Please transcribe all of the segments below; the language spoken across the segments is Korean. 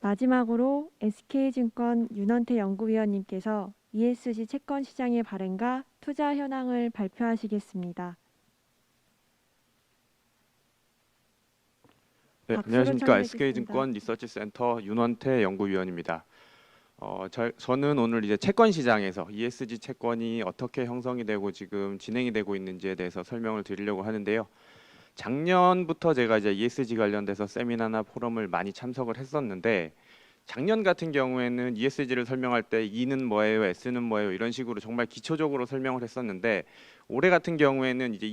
마지막으로 SK증권 윤원태 연구위원님께서 ESG 채권 시장의 발행과 투자 현황을 발표하시겠습니다. 네, 박수로 안녕하십니까. 청해듣겠습니다. SK증권 리서치센터 윤원태 연구위원입니다. 저는 오늘 이제 채권 시장에서 ESG 채권이 어떻게 형성이 되고 지금 진행이 되고 있는지에 대해서 설명을 드리려고 하는데요. 작년부터 제가 이제 ESG 관련돼서 세미나나 포럼을 많이 참석을 했었는데, 작년 같은 경우에는 ESG를 설명할 때 E는 뭐예요, S는 뭐예요 이런 식으로 정말 기초적으로 설명을 했었는데, 올해 같은 경우에는 이제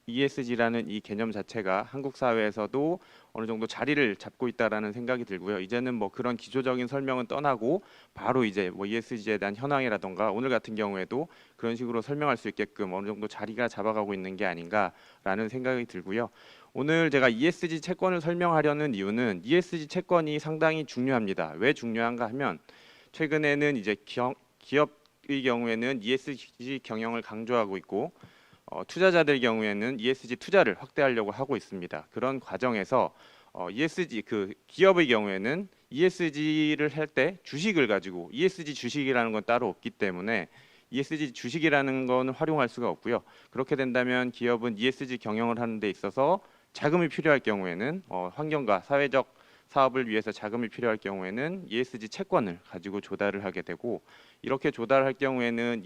ESG라는 이 개념 자체가 한국 사회에서도 어느 정도 자리를 잡고 있다라는 생각이 들고요. 이제는 뭐 그런 기초적인 설명은 떠나고 바로 이제 뭐 ESG에 대한 현황이라던가 오늘 같은 경우에도 그런 식으로 설명할 수 있게끔 어느 정도 자리가 잡아가고 있는 게 아닌가라는 생각이 들고요. 오늘 제가 ESG 채권을 설명하려는 이유는 ESG 채권이 상당히 중요합니다. 왜 중요한가 하면 최근에는 이제 기업의 경우에는 ESG 경영을 강조하고 있고 투자자들 경우에는 ESG 투자를 확대하려고 하고 있습니다. 그런 과정에서 ESG 기업의 경우에는 ESG를 할 때 주식을 가지고 ESG 주식이라는 건 따로 없기 때문에 ESG 주식이라는 건 활용할 수가 없고요. 그렇게 된다면 기업은 ESG 경영을 하는 데 있어서 자금이 필요할 경우에는 환경과 사회적 사업을 위해서 자금이 필요할 경우에는 ESG 채권을 가지고 조달을 하게 되고, 이렇게 조달할 경우에는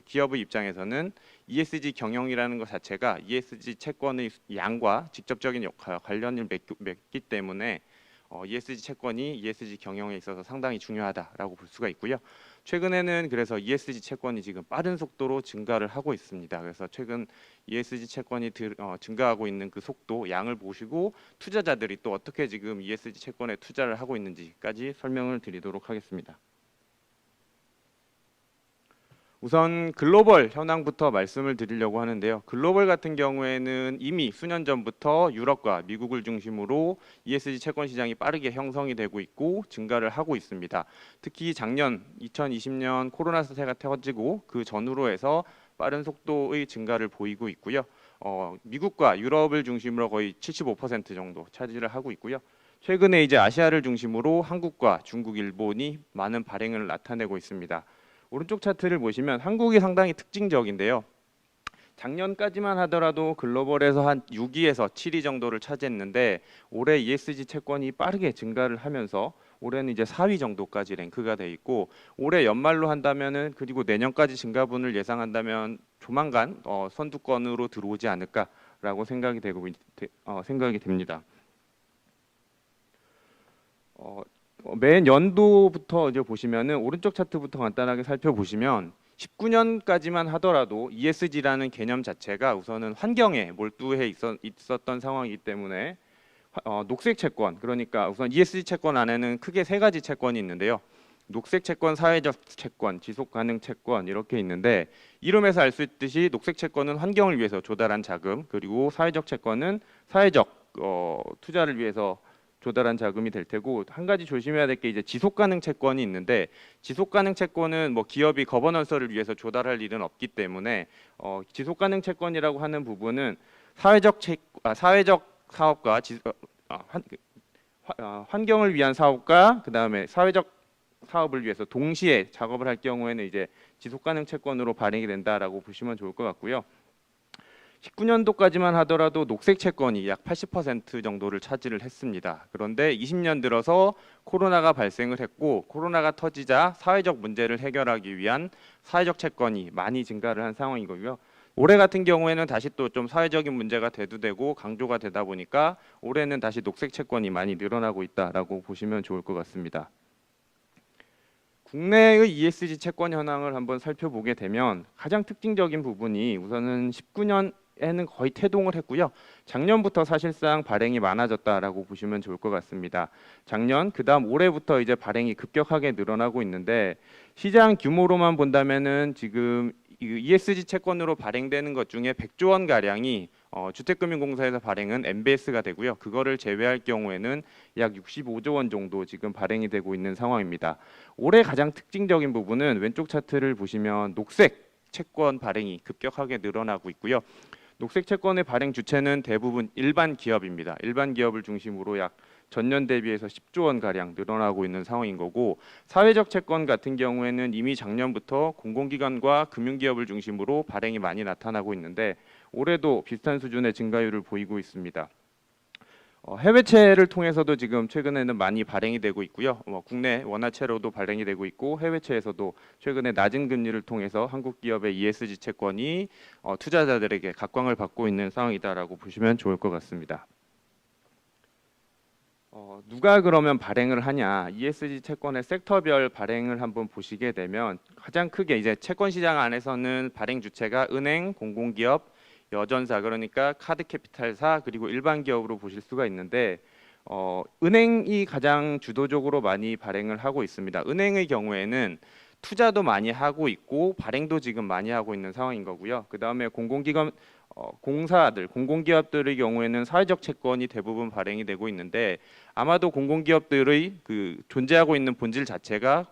기업의 입장에서는 ESG 경영이라는 것 자체가 ESG 채권의 양과 직접적인 관련을 맺기 때문에 ESG 채권이 ESG 경영에 있어서 상당히 중요하다라고 볼 수가 있고요. 최근에는 그래서 ESG 채권이 지금 빠른 속도로 증가를 하고 있습니다. 그래서 최근 ESG 채권이 증가하고 있는 그 속도, 양을 보시고 투자자들이 또 어떻게 지금 ESG 채권에 투자를 하고 있는지까지 설명을 드리도록 하겠습니다. 우선 글로벌 현황부터 말씀을 드리려고 하는데요. 글로벌 같은 경우에는 이미 수년 전부터 유럽과 미국을 중심으로 ESG 채권 시장이 빠르게 형성이 되고 있고 증가를 하고 있습니다. 특히 작년 2020년 코로나 사태가 터지고 그 전후로 해서 빠른 속도의 증가를 보이고 있고요. 미국과 유럽을 중심으로 거의 75% 정도 차지를 하고 있고요. 최근에 이제 아시아를 중심으로 한국과 중국, 일본이 많은 발행을 나타내고 있습니다. 오른쪽 차트를 보시면 한국이 상당히 특징적인데요. 작년까지만 하더라도 글로벌에서 한 6위에서 7위 정도를 차지했는데 올해 ESG 채권이 빠르게 증가를 하면서 올해는 이제 4위 정도까지 랭크가 돼 있고, 올해 연말로 한다면은 그리고 내년까지 증가분을 예상한다면 조만간 선두권으로 들어오지 않을까라고 생각이 됩니다. 매 연도부터 이제 보시면은 오른쪽 차트부터 간단하게 살펴보시면 19년까지만 하더라도 ESG라는 개념 자체가 우선은 환경에 몰두해 있었던 상황이기 때문에 녹색 채권, 그러니까 우선 ESG 채권 안에는 크게 세 가지 채권이 있는데요. 녹색 채권, 사회적 채권, 지속 가능 채권 이렇게 있는데, 이름에서 알 수 있듯이 녹색 채권은 환경을 위해서 조달한 자금, 그리고 사회적 채권은 사회적 투자를 위해서 조달한 자금이 될 테고, 한 가지 조심해야 될 게 이제 지속 가능 채권이 있는데, 지속 가능 채권은 뭐 기업이 거버넌스를 위해서 조달할 일은 없기 때문에 지속 가능 채권이라고 하는 부분은 사회적 사업과 환경을 위한 사업과 그다음에 사회적 사업을 위해서 동시에 작업을 할 경우에는 이제 지속 가능 채권으로 발행이 된다라고 보시면 좋을 것 같고요. 19년도까지만 하더라도 녹색 채권이 약 80% 정도를 차지를 했습니다. 그런데 20년 들어서 코로나가 발생을 했고, 코로나가 터지자 사회적 문제를 해결하기 위한 사회적 채권이 많이 증가를 한 상황이고요. 올해 같은 경우에는 다시 또 좀 사회적인 문제가 대두되고 강조가 되다 보니까 올해는 다시 녹색 채권이 많이 늘어나고 있다라고 보시면 좋을 것 같습니다. 국내의 ESG 채권 현황을 한번 살펴보게 되면 가장 특징적인 부분이 우선은 19년에는 거의 태동을 했고요. 작년부터 사실상 발행이 많아졌다라고 보시면 좋을 것 같습니다. 작년, 그다음 올해부터 이제 발행이 급격하게 늘어나고 있는데, 시장 규모로만 본다면은 지금 ESG 채권으로 발행되는 것 중에 100조 원 가량이 주택금융공사에서 발행은 MBS가 되고요. 그거를 제외할 경우에는 약 65조 원 정도 지금 발행이 되고 있는 상황입니다. 올해 가장 특징적인 부분은 왼쪽 차트를 보시면 녹색 채권 발행이 급격하게 늘어나고 있고요. 녹색 채권의 발행 주체는 대부분 일반 기업입니다. 일반 기업을 중심으로 약 전년 대비해서 10조 원 가량 늘어나고 있는 상황인 거고, 사회적 채권 같은 경우에는 이미 작년부터 공공기관과 금융기업을 중심으로 발행이 많이 나타나고 있는데 올해도 비슷한 수준의 증가율을 보이고 있습니다. 해외채를 통해서도 지금 최근에는 많이 발행이 되고 있고요. 국내 원화채로도 발행이 되고 있고, 해외채에서도 최근에 낮은 금리를 통해서 한국 기업의 ESG 채권이 투자자들에게 각광을 받고 있는 상황이다라고 보시면 좋을 것 같습니다. 누가 그러면 발행을 하냐? ESG 채권의 섹터별 발행을 한번 보시게 되면 가장 크게 이제 채권 시장 안에서는 발행 주체가 은행, 공공기업, 여전사, 그러니까 카드 캐피탈사, 그리고 일반 기업으로 보실 수가 있는데 은행이 가장 주도적으로 많이 발행을 하고 있습니다. 은행의 경우에는 투자도 많이 하고 있고 발행도 지금 많이 하고 있는 상황인 거고요. 그 다음에 공공기관, 공사들, 공공기업들의 경우에는 사회적 채권이 대부분 발행이 되고 있는데 아마도 공공기업들의 그 존재하고 있는 본질 자체가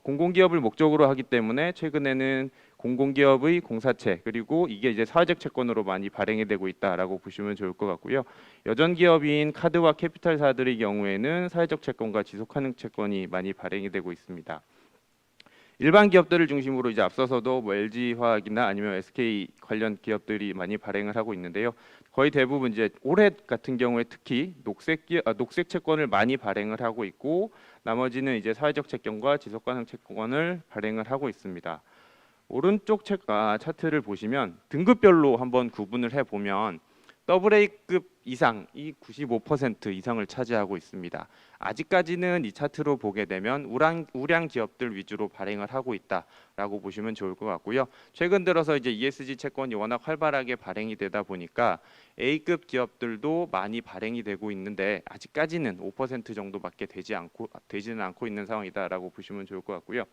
공공기업을 목적으로 하기 때문에 최근에는 공공기업의 공사채, 그리고 이게 이제 사회적 채권으로 많이 발행이 되고 있다라고 보시면 좋을 것 같고요. 여전 기업인 카드와 캐피탈사들의 경우에는 사회적 채권과 지속가능 채권이 많이 발행이 되고 있습니다. 일반 기업들을 중심으로 이제 앞서서도 뭐 LG화학이나 아니면 SK 관련 기업들이 많이 발행을 하고 있는데요. 거의 대부분 이제 올해 같은 경우에 특히 녹색 채권을 많이 발행을 하고 있고, 나머지는 이제 사회적 채권과 지속가능 채권을 발행을 하고 있습니다. 오른쪽 차트를 보시면 등급별로 한번 구분을 해 보면 AA급 이상이 95% 이상을 차지하고 있습니다. 아직까지는 이 차트로 보게 되면 우량 기업들 위주로 발행을 하고 있다라고 보시면 좋을 것 같고요. 최근 들어서 이제 ESG 채권이 워낙 활발하게 발행이 되다 보니까 A급 기업들도 많이 발행이 되고 있는데 아직까지는 5% 정도밖에 되지는 않고 있는 상황이다라고 보시면 좋을 것 같고요.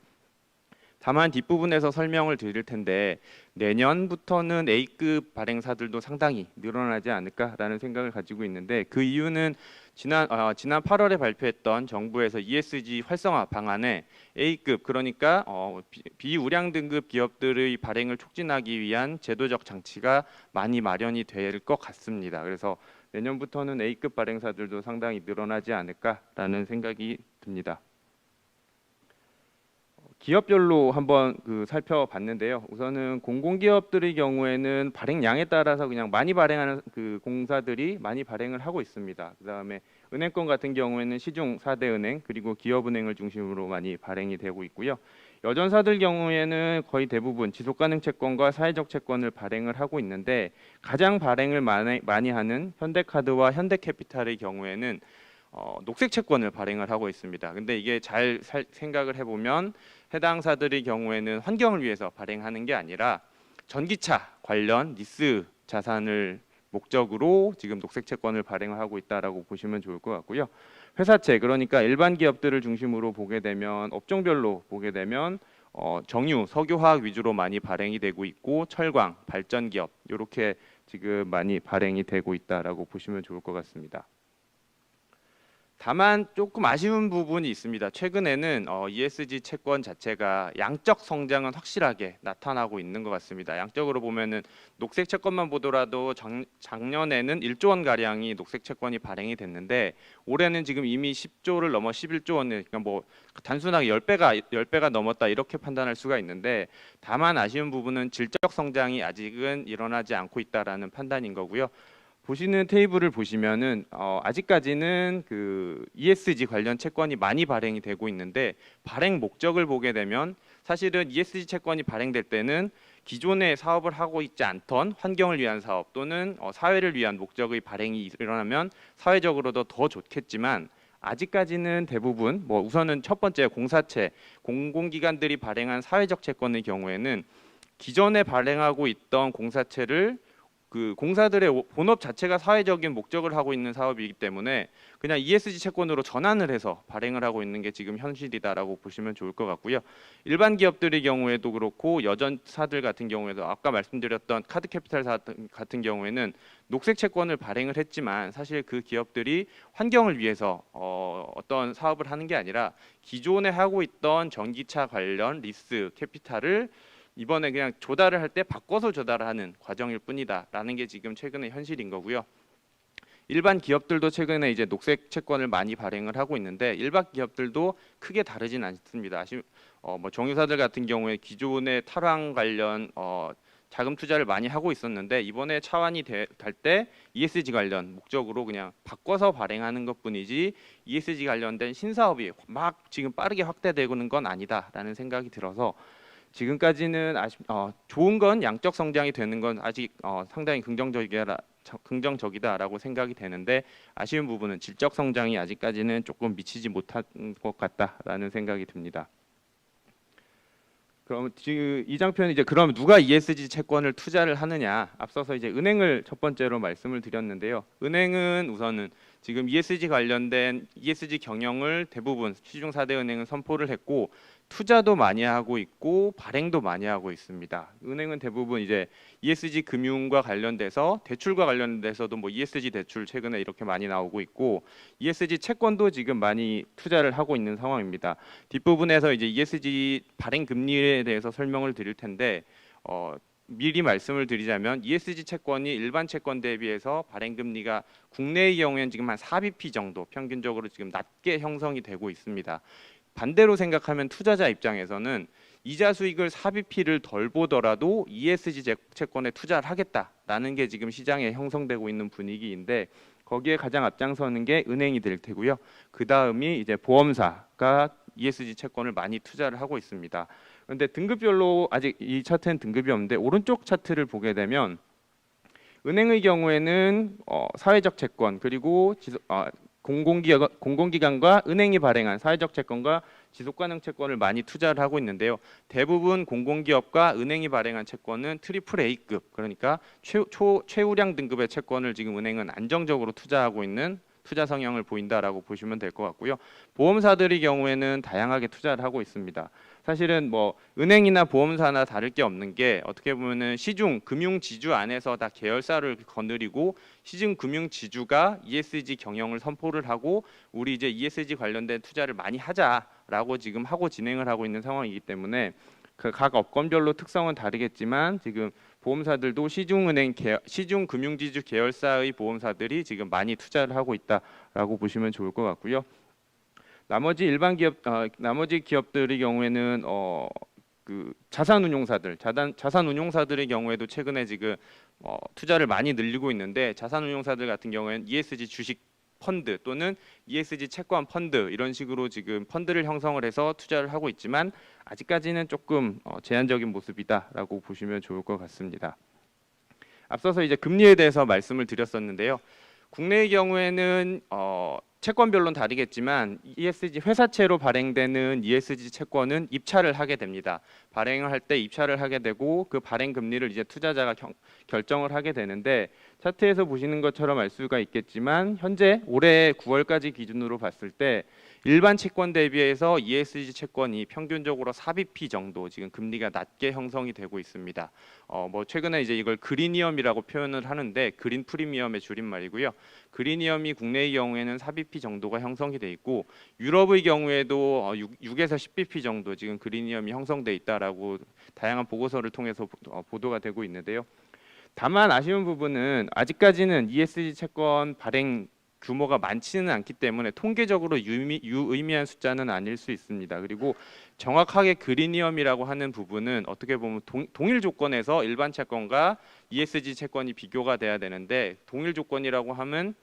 다만 뒷부분에서 설명을 드릴 텐데 내년부터는 A급 발행사들도 상당히 늘어나지 않을까라는 생각을 가지고 있는데, 그 이유는 지난 8월에 발표했던 정부에서 ESG 활성화 방안에 A급, 그러니까 비우량 등급 기업들의 발행을 촉진하기 위한 제도적 장치가 많이 마련이 될 것 같습니다. 그래서 내년부터는 A급 발행사들도 상당히 늘어나지 않을까라는 생각이 듭니다. 기업별로 한번 살펴봤는데요. 우선은 공공기업들의 경우에는 발행량에 따라서 그냥 많이 발행하는 그 공사들이 많이 발행을 하고 있습니다. 그다음에 은행권 같은 경우에는 시중 4대 은행 그리고 기업은행을 중심으로 많이 발행이 되고 있고요. 여전사들 경우에는 거의 대부분 지속가능 채권과 사회적 채권을 발행을 하고 있는데 가장 발행을 많이 하는 현대카드와 현대캐피탈의 경우에는 녹색 채권을 발행을 하고 있습니다. 근데 이게 잘 생각을 해보면 해당사들의 경우에는 환경을 위해서 발행하는 게 아니라 전기차 관련 리스 자산을 목적으로 지금 녹색 채권을 발행을 하고 있다라고 보시면 좋을 것 같고요. 회사채, 그러니까 일반 기업들을 중심으로 보게 되면 업종별로 보게 되면 정유, 석유화학 위주로 많이 발행이 되고 있고 철강, 발전기업 이렇게 지금 많이 발행이 되고 있다라고 보시면 좋을 것 같습니다. 다만 조금 아쉬운 부분이 있습니다. 최근에는 ESG 채권 자체가 양적 성장은 확실하게 나타나고 있는 것 같습니다. 양적으로 보면은 녹색 채권만 보더라도 작년에는 1조 원 가량이 녹색 채권이 발행이 됐는데 올해는 지금 이미 10조를 넘어 11조 원, 그러니까 뭐 단순하게 10배가 넘었다 이렇게 판단할 수가 있는데, 다만 아쉬운 부분은 질적 성장이 아직은 일어나지 않고 있다라는 판단인 거고요. 보시는 테이블을 보시면은 아직까지는 그 ESG 관련 채권이 많이 발행이 되고 있는데 발행 목적을 보게 되면 사실은 ESG 채권이 발행될 때는 기존에 사업을 하고 있지 않던 환경을 위한 사업 또는 사회를 위한 목적의 발행이 일어나면 사회적으로도 더 좋겠지만 아직까지는 대부분 뭐 우선은 첫 번째 공사채, 공공기관들이 발행한 사회적 채권의 경우에는 기존에 발행하고 있던 공사채를 그 공사들의 본업 자체가 사회적인 목적을 하고 있는 사업이기 때문에 그냥 ESG 채권으로 전환을 해서 발행을 하고 있는 게 지금 현실이다라고 보시면 좋을 것 같고요. 일반 기업들의 경우에도 그렇고 여전사들 같은 경우에도 아까 말씀드렸던 카드캐피탈사 같은 경우에는 녹색 채권을 발행을 했지만 사실 그 기업들이 환경을 위해서 어떤 사업을 하는 게 아니라 기존에 하고 있던 전기차 관련 리스 캐피탈을 이번에 그냥 조달을 할 때 바꿔서 조달하는 과정일 뿐이다라는 게 지금 최근의 현실인 거고요. 일반 기업들도 최근에 이제 녹색 채권을 많이 발행을 하고 있는데 일반 기업들도 크게 다르진 않습니다. 뭐 정유사들 같은 경우에 기존의 탈환 관련 자금 투자를 많이 하고 있었는데 이번에 차환이 될 때 ESG 관련 목적으로 그냥 바꿔서 발행하는 것뿐이지 ESG 관련된 신사업이 막 지금 빠르게 확대되고는 건 아니다라는 생각이 들어서 지금까지는 좋은 건 양적 성장이 되는 건 아직 상당히 긍정적이다라고 생각이 되는데 아쉬운 부분은 질적 성장이 아직까지는 조금 미치지 못한 것 같다라는 생각이 듭니다. 그럼 지금 이 장편 이제 그럼 누가 ESG 채권을 투자를 하느냐? 앞서서 이제 은행을 첫 번째로 말씀을 드렸는데요. 은행은 우선은 지금 ESG 관련된 ESG 경영을 대부분 시중 4대 은행은 선포를 했고 투자도 많이 하고 있고 발행도 많이 하고 있습니다. 은행은 대부분 이제 ESG 금융과 관련돼서 대출과 관련돼서도 뭐 ESG 대출 최근에 이렇게 많이 나오고 있고 ESG 채권도 지금 많이 투자를 하고 있는 상황입니다. 뒷부분에서 이제 ESG 발행 금리에 대해서 설명을 드릴 텐데 미리 말씀을 드리자면 ESG 채권이 일반 채권 대비해서 발행 금리가 국내의 경우에는 지금 한 4bp 정도 평균적으로 지금 낮게 형성이 되고 있습니다. 반대로 생각하면 투자자 입장에서는 이자 수익을 4bp를 덜 보더라도 ESG 채권에 투자를 하겠다라는 게 지금 시장에 형성되고 있는 분위기인데 거기에 가장 앞장서는 게 은행이 될 테고요. 그 다음이 이제 보험사가 ESG 채권을 많이 투자를 하고 있습니다. 그런데 등급별로 아직 이 차트는 등급이 없는데 오른쪽 차트를 보게 되면 은행의 경우에는 사회적 채권 그리고 공공기관과 은행이 발행한 사회적 채권과 지속가능 채권을 많이 투자를 하고 있는데요. 대부분 공공기업과 은행이 발행한 채권은 트리플 A급 그러니까 최우량 등급의 채권을 지금 은행은 안정적으로 투자하고 있는 투자 성향을 보인다라고 보시면 될 것 같고요. 보험사들의 경우에는 다양하게 투자를 하고 있습니다. 사실은 뭐 은행이나 보험사나 다를 게 없는 게 어떻게 보면은 시중 금융 지주 안에서 다 계열사를 거느리고 시중 금융 지주가 ESG 경영을 선포를 하고 우리 이제 ESG 관련된 투자를 많이 하자라고 지금 하고 진행을 하고 있는 상황이기 때문에 그 각 업권별로 특성은 다르겠지만 지금 보험사들도 시중 금융지주 계열사의 보험사들이 지금 많이 투자를 하고 있다라고 보시면 좋을 것 같고요. 나머지 기업들의 경우에는 그 자산운용사들의 경우에도 최근에 지금 투자를 많이 늘리고 있는데 자산운용사들 같은 경우에는 ESG 주식 펀드 또는 ESG 채권 펀드 이런 식으로 지금 펀드를 형성을 해서 투자를 하고 있지만 아직까지는 조금 제한적인 모습이다라고 보시면 좋을 것 같습니다. 앞서서 이제 금리에 대해서 말씀을 드렸었는데요. 국내의 경우에는 채권별로는 다르겠지만 ESG 회사채로 발행되는 ESG 채권은 입찰을 하게 됩니다. 발행을 할 때 입찰을 하게 되고 그 발행 금리를 이제 투자자가 결정을 하게 되는데 차트에서 보시는 것처럼 알 수가 있겠지만 현재 올해 9월까지 기준으로 봤을 때 일반 채권 대비해서 ESG 채권이 평균적으로 4bp 정도 지금 금리가 낮게 형성이 되고 있습니다. 뭐 최근에 이제 이걸 그리니엄이라고 표현을 하는데 그린 프리미엄의 줄임말이고요. 그리니엄이 국내의 경우에는 4bp 정도가 형성이 돼 있고 유럽의 경우에도 6에서 10bp 정도 지금 그리니엄이 형성돼 있다라고 다양한 보고서를 통해서 보도가 되고 있는데요. 다만 아쉬운 부분은 아직까지는 ESG 채권 발행 규모가 많지는 않기 때문에 통계적으로 유의미한 숫자는 아닐 수 있습니다. 그리고 정확하게 그리니엄이라고 하는 부분은 어떻게 보면 동일 조건에서 일반 채권과 ESG 채권이 비교가 돼야 되는데 동일 조건이라고 하면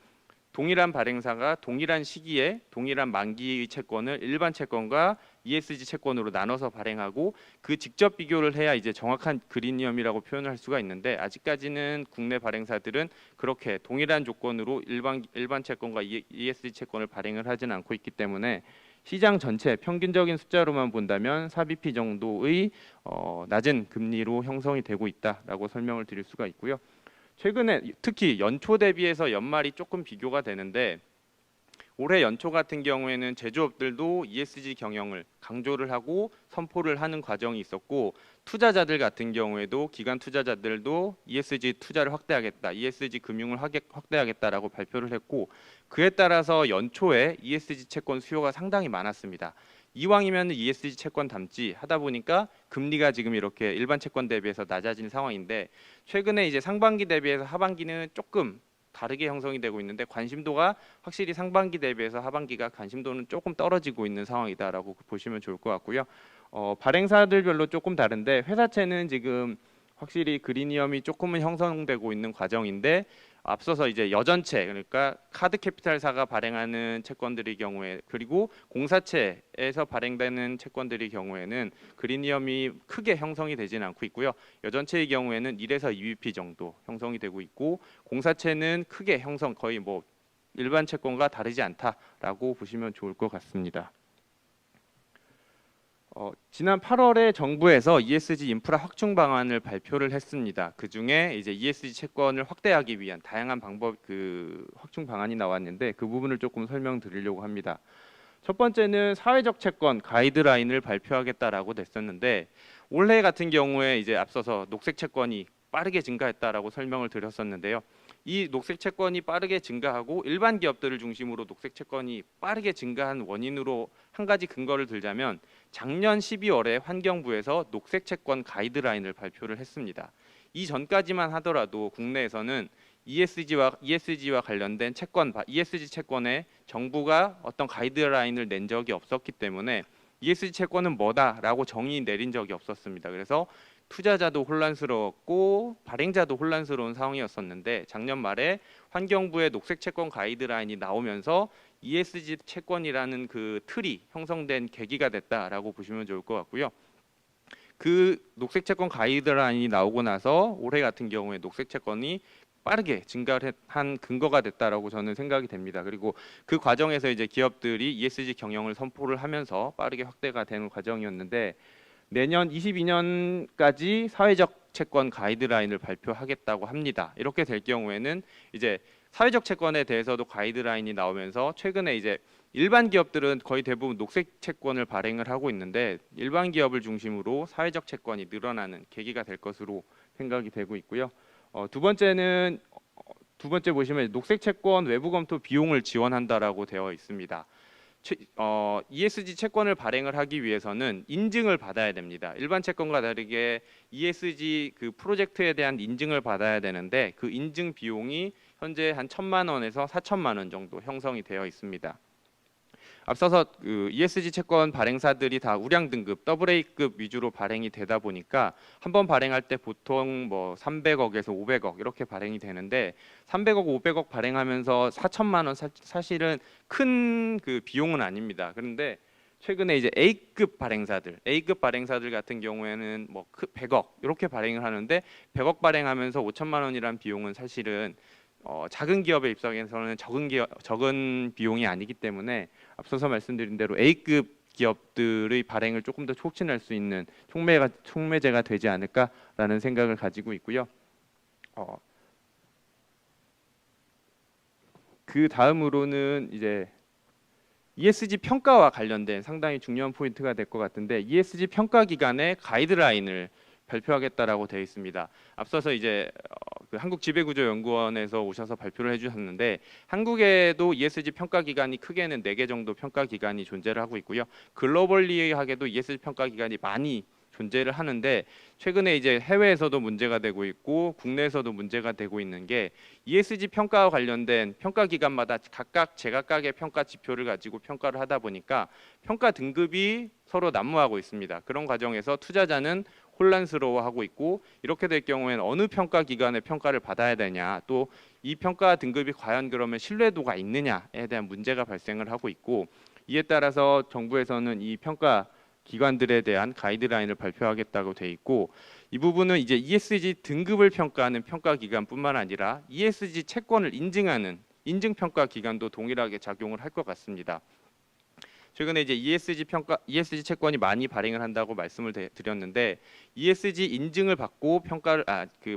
동일한 발행사가 동일한 시기에 동일한 만기의 채권을 일반 채권과 ESG 채권으로 나눠서 발행하고 그 직접 비교를 해야 이제 정확한 그리니엄이라고 표현을 할 수가 있는데 아직까지는 국내 발행사들은 그렇게 동일한 조건으로 일반 채권과 ESG 채권을 발행을 하지는 않고 있기 때문에 시장 전체 평균적인 숫자로만 본다면 4bp 정도의 낮은 금리로 형성이 되고 있다라고 설명을 드릴 수가 있고요. 최근에 특히 연초 대비해서 연말이 조금 비교가 되는데 올해 연초 같은 경우에는 제조업들도 ESG 경영을 강조를 하고 선포를 하는 과정이 있었고 투자자들 같은 경우에도 기관 투자자들도 ESG 투자를 확대하겠다, ESG 금융을 확대하겠다라고 발표를 했고 그에 따라서 연초에 ESG 채권 수요가 상당히 많았습니다. 이왕이면 ESG 채권 담지 하다 보니까 금리가 지금 이렇게 일반 채권 대비해서 낮아진 상황인데, 최근에 이제 상반기 대비해서 하반기는 조금 다르게 형성이 되고 있는데, 관심도가 확실히 상반기 대비해서 하반기가 관심도는 조금 떨어지고 있는 상황이다라고 보시면 좋을 것 같고요. 발행사들별로 조금 다른데, 회사채는 지금 확실히 그리니엄이 조금은 형성되고 있는 과정인데, 앞서서 이제 여전채, 그러니까 카드 캐피탈사가 발행하는 채권들의 경우에, 그리고 공사채에서 발행되는 채권들의 경우에는 그리니엄이 크게 형성이 되지는 않고 있고요. 여전채의 경우에는 1에서 2bp 정도 형성이 되고 있고, 공사채는 크게 형성, 거의 뭐 일반 채권과 다르지 않다라고 보시면 좋을 것 같습니다. 지난 8월에 정부에서 ESG 인프라 확충 방안을 발표를 했습니다. 그 중에 이제 ESG 채권을 확대하기 위한 다양한 방법, 확충 방안이 나왔는데, 그 부분을 조금 설명드리려고 합니다. 첫 번째는 사회적 채권 가이드라인을 발표하겠다라고 됐었는데, 올해 같은 경우에 이제 앞서서 녹색 채권이 빠르게 증가했다라고 설명을 드렸었는데요. 이 녹색 채권이 빠르게 증가하고 일반 기업들을 중심으로 녹색 채권이 빠르게 증가한 원인으로 한 가지 근거를 들자면, 작년 12월에 환경부에서 녹색 채권 가이드라인을 발표를 했습니다. 이 전까지만 하더라도 국내에서는 ESG와 관련된 채권, ESG 채권에 정부가 어떤 가이드라인을 낸 적이 없었기 때문에 ESG 채권은 뭐다라고 정의 내린 적이 없었습니다. 그래서 투자자도 혼란스러웠고 발행자도 혼란스러운 상황이었었는데, 작년 말에 환경부의 녹색 채권 가이드라인이 나오면서 ESG 채권이라는 그 틀이 형성된 계기가 됐다라고 보시면 좋을 것 같고요. 그 녹색 채권 가이드라인이 나오고 나서 올해 같은 경우에 녹색 채권이 빠르게 증가한 근거가 됐다라고 저는 생각이 됩니다. 그리고 그 과정에서 이제 기업들이 ESG 경영을 선포를 하면서 빠르게 확대가 되는 과정이었는데, 내년 22년까지 사회적 채권 가이드라인을 발표하겠다고 합니다. 이렇게 될 경우에는 이제 사회적 채권에 대해서도 가이드라인이 나오면서, 최근에 이제 일반 기업들은 거의 대부분 녹색 채권을 발행을 하고 있는데, 일반 기업을 중심으로 사회적 채권이 늘어나는 계기가 될 것으로 생각이 되고 있고요. 두 번째 보시면 녹색 채권 외부 검토 비용을 지원한다라고 되어 있습니다. ESG 채권을 발행을 하기 위해서는 인증을 받아야 됩니다. 일반 채권과 다르게 ESG 그 프로젝트에 대한 인증을 받아야 되는데, 그 인증 비용이 현재 한 1,000만 원에서 4,000만 원 정도 형성이 되어 있습니다. 앞서서 그 ESG 채권 발행사들이 다 우량 등급 AA급 위주로 발행이 되다 보니까, 한번 발행할 때 보통 뭐 300억에서 500억 이렇게 발행이 되는데, 300억, 500억 발행하면서 4,000만 원 사실은 큰 그 비용은 아닙니다. 그런데 최근에 이제 A급 발행사들 같은 경우에는 뭐 100억 이렇게 발행을 하는데, 100억 발행하면서 5천만 원이란 비용은 사실은 작은 기업의 입장에서는 적은 비용이 아니기 때문에, 앞서서 말씀드린 대로 A급 기업들의 발행을 조금 더 촉진할 수 있는 촉매제가 되지 않을까라는 생각을 가지고 있고요. 그 다음으로는 이제 ESG 평가와 관련된 상당히 중요한 포인트가 될 것 같은데, ESG 평가 기관의 가이드라인을 발표하겠다라고 되어 있습니다. 앞서서 이제 그 한국지배구조연구원에서 오셔서 발표를 해주셨는데, 한국에도 ESG 평가 기관이 크게는 4개 정도 평가 기관이 존재를 하고 있고요. 글로벌리하게도 ESG 평가 기관이 많이 존재를 하는데, 최근에 이제 해외에서도 문제가 되고 있고 국내에서도 문제가 되고 있는 게, ESG 평가와 관련된 평가 기관마다 각각 제각각의 평가 지표를 가지고 평가를 하다 보니까 평가 등급이 서로 난무하고 있습니다. 그런 과정에서 투자자는 혼란스러워하고 있고, 이렇게 될 경우에는 어느 평가 기관의 평가를 받아야 되냐, 또 이 평가 등급이 과연 그러면 신뢰도가 있느냐에 대한 문제가 발생을 하고 있고, 이에 따라서 정부에서는 이 평가 기관들에 대한 가이드라인을 발표하겠다고 돼 있고, 이 부분은 이제 ESG 등급을 평가하는 평가 기관뿐만 아니라 ESG 채권을 인증하는 인증 평가 기관도 동일하게 작용을 할 것 같습니다. 최근에 이제 ESG 채권이 많이 발행을 한다고 말씀을 드렸는데, ESG 인증을 받고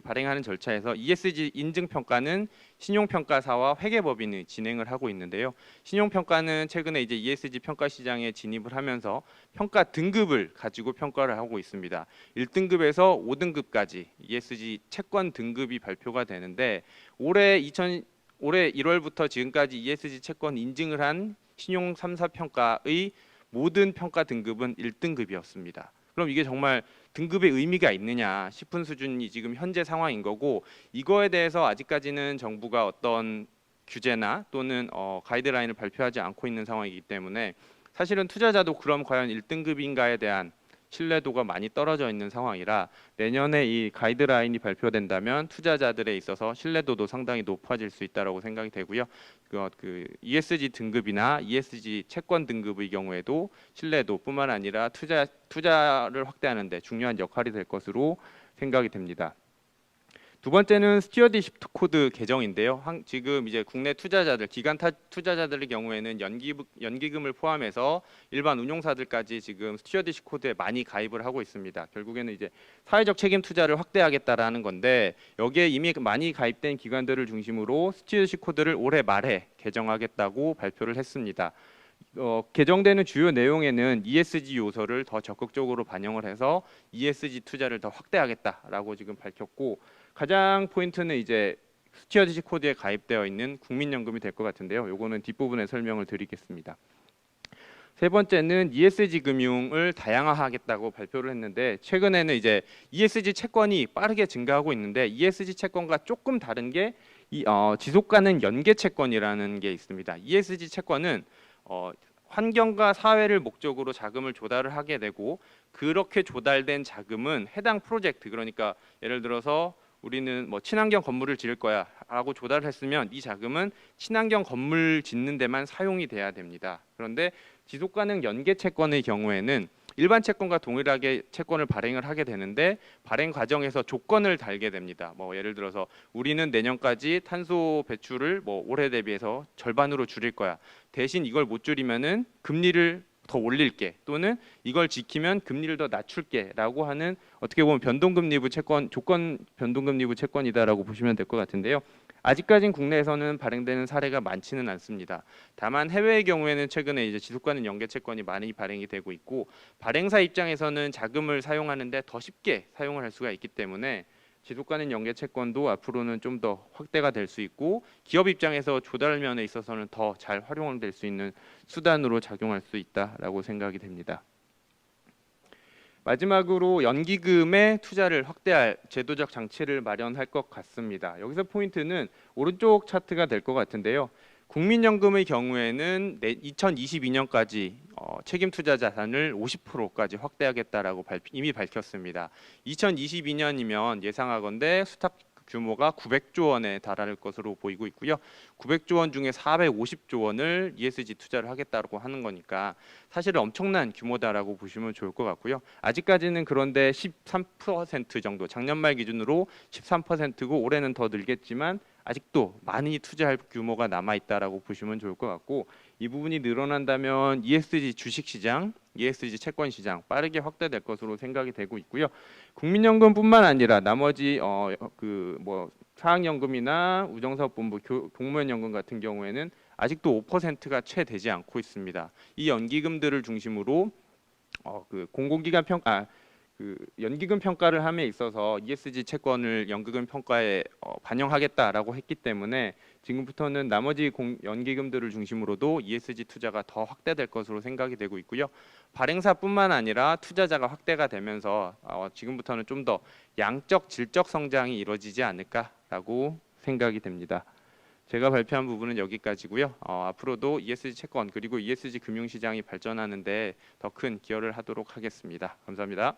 발행하는 절차에서 ESG 인증 평가는 신용평가사와 회계법인이 진행을 하고 있는데요. 신용평가는 최근에 이제 ESG 평가 시장에 진입을 하면서 평가 등급을 가지고 평가를 하고 있습니다. 1등급에서 5등급까지 ESG 채권 등급이 발표가 되는데, 올해 1월부터 지금까지 ESG 채권 인증을 한 신용 3사 평가의 모든 평가 등급은 1등급이었습니다. 그럼 이게 정말 등급의 의미가 있느냐 싶은 수준이 지금 현재 상황인 거고, 이거에 대해서 아직까지는 정부가 어떤 규제나 또는 가이드라인을 발표하지 않고 있는 상황이기 때문에 사실은 투자자도 그럼 과연 1등급인가에 대한 신뢰도가 많이 떨어져 있는 상황이라, 내년에 이 가이드라인이 발표된다면 투자자들에 있어서 신뢰도도 상당히 높아질 수 있다라고 생각이 되고요. 그 ESG 등급이나 ESG 채권 등급의 경우에도 신뢰도뿐만 아니라 투자를 확대하는 데 중요한 역할이 될 것으로 생각이 됩니다. 두 번째는 스튜어디십 코드 개정인데요. 지금 이제 국내 투자자들, 투자자들의 경우에는 연기금을 포함해서 일반 운용사들까지 지금 스튜어디십 코드에 많이 가입을 하고 있습니다. 결국에는 이제 사회적 책임 투자를 확대하겠다라는 건데, 여기에 이미 많이 가입된 기관들을 중심으로 스튜어디십 코드를 올해 말에 개정하겠다고 발표를 했습니다. 개정되는 주요 내용에는 ESG 요소를 더 적극적으로 반영을 해서 ESG 투자를 더 확대하겠다라고 지금 밝혔고, 가장 포인트는 이제 스튜어디십 코드에 가입되어 있는 국민연금이 될 것 같은데요. 요거는 뒷부분에 설명을 드리겠습니다. 세 번째는 ESG 금융을 다양화하겠다고 발표를 했는데, 최근에는 이제 ESG 채권이 빠르게 증가하고 있는데, ESG 채권과 조금 다른 게 지속 가능 연계 채권이라는 게 있습니다. ESG 채권은 환경과 사회를 목적으로 자금을 조달을 하게 되고, 그렇게 조달된 자금은 해당 프로젝트, 그러니까 예를 들어서 우리는 뭐 친환경 건물을 지을 거야 라고 조달을 했으면 이 자금은 친환경 건물 짓는 데만 사용이 돼야 됩니다. 그런데 지속가능 연계 채권의 경우에는 일반 채권과 동일하게 채권을 발행을 하게 되는데, 발행 과정에서 조건을 달게 됩니다. 뭐 예를 들어서 우리는 내년까지 탄소 배출을 뭐 올해 대비해서 절반으로 줄일 거야. 대신 이걸 못 줄이면은 금리를 더 올릴게, 또는 이걸 지키면 금리를 더 낮출게라고 하는, 어떻게 보면 변동금리부 채권, 조건 변동금리부 채권이다라고 보시면 될 것 같은데요. 아직까지는 국내에서는 발행되는 사례가 많지는 않습니다. 다만 해외의 경우에는 최근에 이제 지속가능 연계 채권이 많이 발행이 되고 있고, 발행사 입장에서는 자금을 사용하는데 더 쉽게 사용을 할 수가 있기 때문에 지속가능 연계 채권도 앞으로는 좀 더 확대가 될 수 있고, 기업 입장에서 조달 면에 있어서는 더 잘 활용될 수 있는 수단으로 작용할 수 있다라고 생각이 됩니다. 마지막으로 연기금의 투자를 확대할 제도적 장치를 마련할 것 같습니다. 여기서 포인트는 오른쪽 차트가 될 것 같은데요. 국민연금의 경우에는 2022년까지 책임 투자 자산을 50%까지 확대하겠다라고 이미 밝혔습니다. 2022년이면 예상하건대 수탁 규모가 900조 원에 달할 것으로 보이고 있고요. 900조 원 중에 450조 원을 ESG 투자를 하겠다고 하는 거니까 사실은 엄청난 규모다라고 보시면 좋을 것 같고요. 아직까지는 그런데 13% 정도, 작년 말 기준으로 13%고 올해는 더 늘겠지만 아직도 많이 투자할 규모가 남아 있다라고 보시면 좋을 것 같고, 이 부분이 늘어난다면 ESG 주식시장, ESG 채권 시장 빠르게 확대될 것으로 생각이 되고 있고요. 국민연금뿐만 아니라 나머지 사학연금이나 우정사업본부, 공무원연금 같은 경우에는 아직도 5%가 채 되지 않고 있습니다. 이 연기금들을 중심으로 공공기관 연기금 평가를 함에 있어서 ESG 채권을 연기금 평가에 반영하겠다라고 했기 때문에 지금부터는 나머지 연기금들을 중심으로도 ESG 투자가 더 확대될 것으로 생각이 되고 있고요. 발행사뿐만 아니라 투자자가 확대가 되면서 지금부터는 좀 더 양적 질적 성장이 이루어지지 않을까라고 생각이 됩니다. 제가 발표한 부분은 여기까지고요. 앞으로도 ESG 채권 그리고 ESG 금융시장이 발전하는 데 더 큰 기여를 하도록 하겠습니다. 감사합니다.